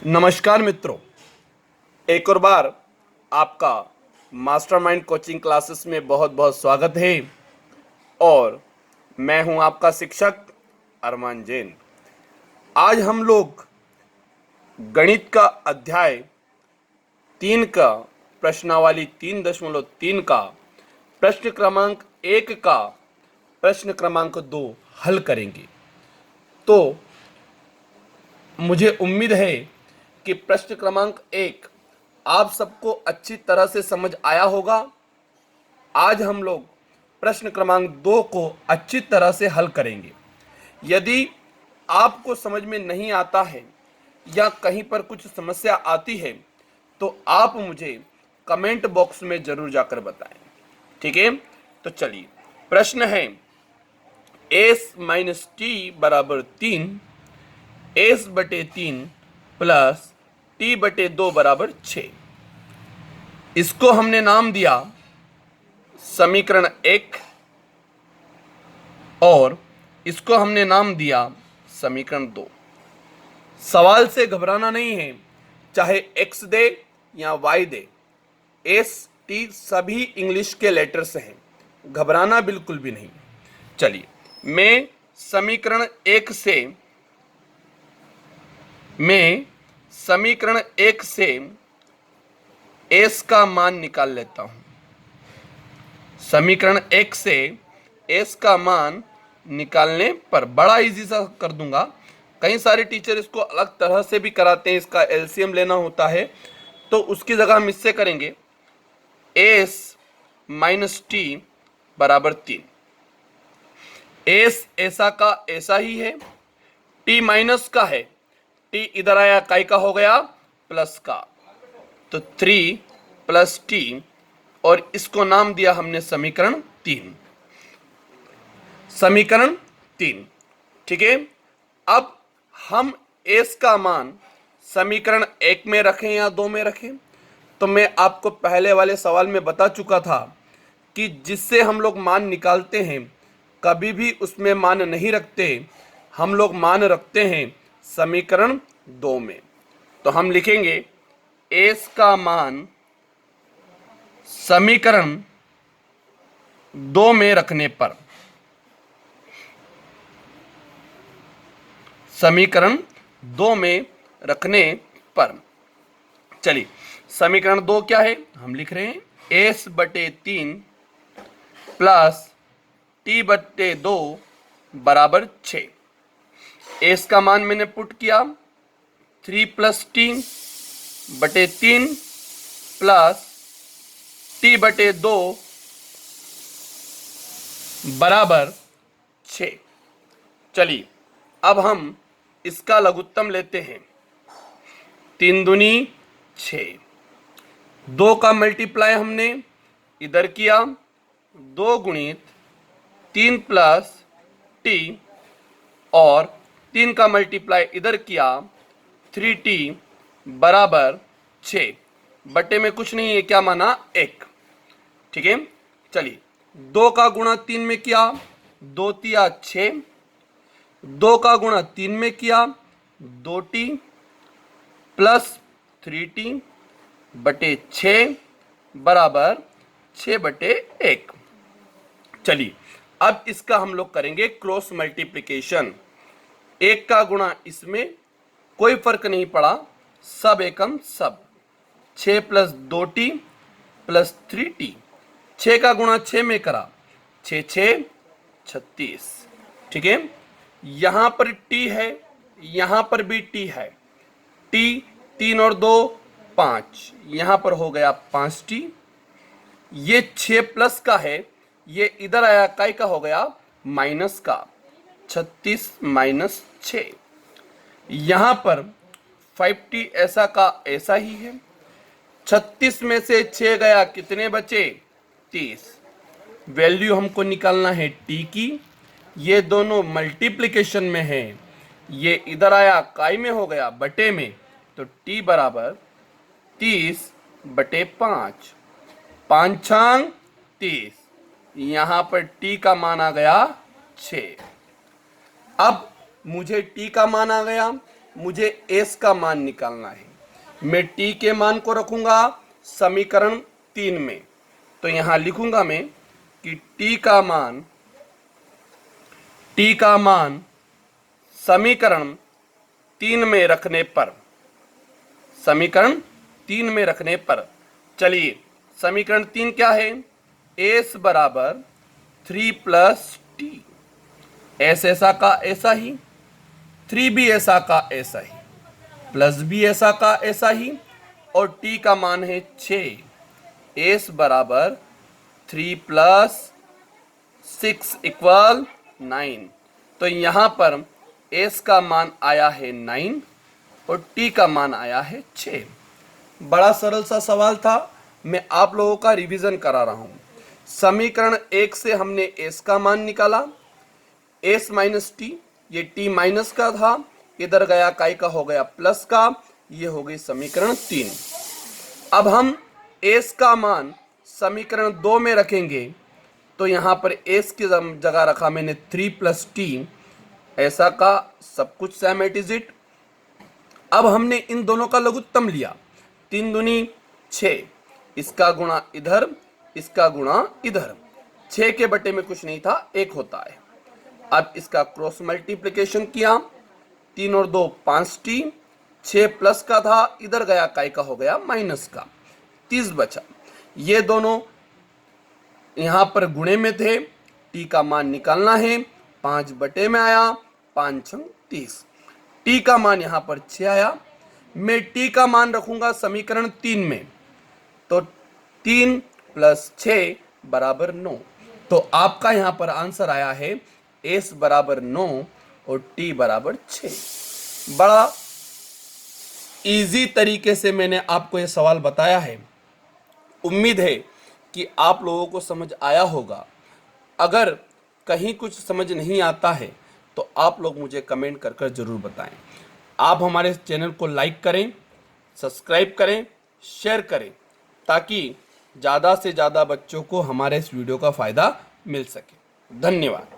नमस्कार मित्रों, एक और बार आपका मास्टरमाइंड कोचिंग क्लासेस में बहुत बहुत स्वागत है। और मैं हूं आपका शिक्षक अरमान जैन। आज हम लोग गणित का अध्याय 3 का प्रश्नावली 3.3 का प्रश्न क्रमांक 1 का प्रश्न क्रमांक 2 हल करेंगे। तो मुझे उम्मीद है कि प्रश्न क्रमांक 1 आप सबको अच्छी तरह से समझ आया होगा। आज हम लोग प्रश्न क्रमांक 2 को अच्छी तरह से हल करेंगे। यदि आपको समझ में नहीं आता है या कहीं पर कुछ समस्या आती है तो आप मुझे कमेंट बॉक्स में जरूर जाकर बताएं। ठीक है, तो चलिए प्रश्न है s-t बराबर 3 s/3 प्लस t/2 बराबर 6। इसको हमने नाम दिया समीकरण 1 और इसको हमने नाम दिया समीकरण 2। सवाल से घबराना नहीं है, चाहे x दे या y दे, s t सभी इंग्लिश के लेटर्स हैं, घबराना बिल्कुल भी नहीं। चलिए मैं समीकरण 1 से s का मान निकाल लेता हूं। समीकरण 1 से s का मान निकालने पर बड़ा इजी सा कर दूंगा। कई सारे टीचर इसको अलग तरह से भी कराते हैं, इसका एलसीएम लेना होता है, तो उसकी जगह हम इससे करेंगे s माइनस टी बराबर 3। s ऐसा का ऐसा ही है, t माइनस का है, t इधर आया काय का हो गया प्लस का, तो 3 प्लस टी और इसको नाम दिया हमने समीकरण 3। समीकरण 3, ठीक है। अब हम s का मान समीकरण 1 में रखें या 2 में रखें, तो मैं आपको पहले वाले सवाल में बता चुका था कि जिससे हम लोग मान निकालते हैं कभी भी उसमें मान नहीं रखते, हम लोग मान रखते हैं समीकरण 2 में। तो हम लिखेंगे s का मान समीकरण 2 में रखने पर, समीकरण 2 में रखने पर, चलिए समीकरण 2 क्या है हम लिख रहे हैं s/3 प्लस t/2 बराबर 6। s का मान मैंने पुट किया 3 प्लस t/3 प्लस t/2 बराबर 6। चलिए अब हम इसका लघुत्तम लेते हैं। 3 दूनी 6, 2 का मल्टीप्लाई हमने इधर किया, 2 गुणित 3 प्लस टी और 3 का मल्टीप्लाई इधर किया 3t बराबर 6। बटे में कुछ नहीं है, क्या माना 1। ठीक है, चलिए 2 का गुणा 3 में किया, 2 तिया 6, 2 का गुणा 3 में किया 2t प्लस 3t बटे 6 बराबर 6/1। चलिए अब इसका हम लोग करेंगे क्रॉस मल्टीप्लिकेशन। 1 का गुणा इसमें कोई फर्क नहीं पड़ा, सब एकम सब, 6 प्लस 2t प्लस 3t, 6 का गुणा 6 में करा, 6 6 36। ठीक है, यहां पर t है, यहां पर भी t है, t 3 और 2 5, यहां पर हो गया 5t। ये 6 प्लस का है, ये इधर आया काय का हो गया माइनस का, 36 माइनस 6। यहां पर 5t ऐसा का ऐसा ही है, 36 में से 6 गया, कितने बचे 30। वैल्यू हमको निकालना है t की, ये दोनों मल्टीप्लिकेशन में है, ये इधर आया काय में हो गया बटे में, तो t बराबर 30/5, 5 छांग 30, यहां पर t का मान आ गया 6। अब मुझे t का मान आ गया, मुझे एस का मान निकालना है। मैं टी के मान को रखूंगा समीकरण 3 में। तो यहां लिखूंगा मैं कि टी का मान समीकरण 3 में रखने पर, चलिए समीकरण 3 क्या है? एस बराबर 3 प्लस टी, एस ऐसा का ऐसा ही, 3 भी ऐसा का ऐसा ही, प्लस भी ऐसा का ऐसा ही, और टी का मान है 6। एस बराबर 3 प्लस 6 इक्वल 9। तो यहां पर एस का मान आया है 9 और टी का मान आया है 6। बड़ा सरल सा सवाल था, मैं आप लोगों का रिवीजन करा रहा हूं। समीकरण 1 से हमने एस का मान निकाला, एस माइनस टी, ये टी माइनस का था, इधर गया काई का हो गया प्लस का, ये हो गई समीकरण 3। अब हम एस का मान समीकरण 2 में रखेंगे, तो यहां पर एस की जगह रखा मैंने 3 प्लस टी, ऐसा का सब कुछ सेम इट इज इट। अब हमने इन दोनों का लघुत्तम लिया, 3 दूनी 6, इसका गुणा इधर, इसका गुणा इधर, 6 के बटे में कुछ नहीं था, 1 होता है। अब इसका क्रॉस मल्टीप्लिकेशन किया, 3 और 2 5 टी, 6 प्लस का था, इधर गया काय का हो गया माइनस का, 30 बचा। ये दोनों यहां पर गुणे में थे, टी का मान निकालना है, 5 बटे में आया, 5 छंग 30, टी का मान यहां पर 6 आया। मैं टी का मान रखूंगा समीकरण 3 में, तो 3 प्लस 6 बराबर 9। तो आपका यहां पर आंसर आया है एस बराबर 9 और टी बराबर 6। बड़ा इजी तरीके से मैंने आपको यह सवाल बताया है। उम्मीद है कि आप लोगों को समझ आया होगा। अगर कहीं कुछ समझ नहीं आता है तो आप लोग मुझे कमेंट कर कर जरूर बताएं। आप हमारे चैनल को लाइक करें, सब्सक्राइब करें, शेयर करें, ताकि ज़्यादा से ज़्यादा बच्चों को हमारे इस वीडियो का फ़ायदा मिल सके। धन्यवाद।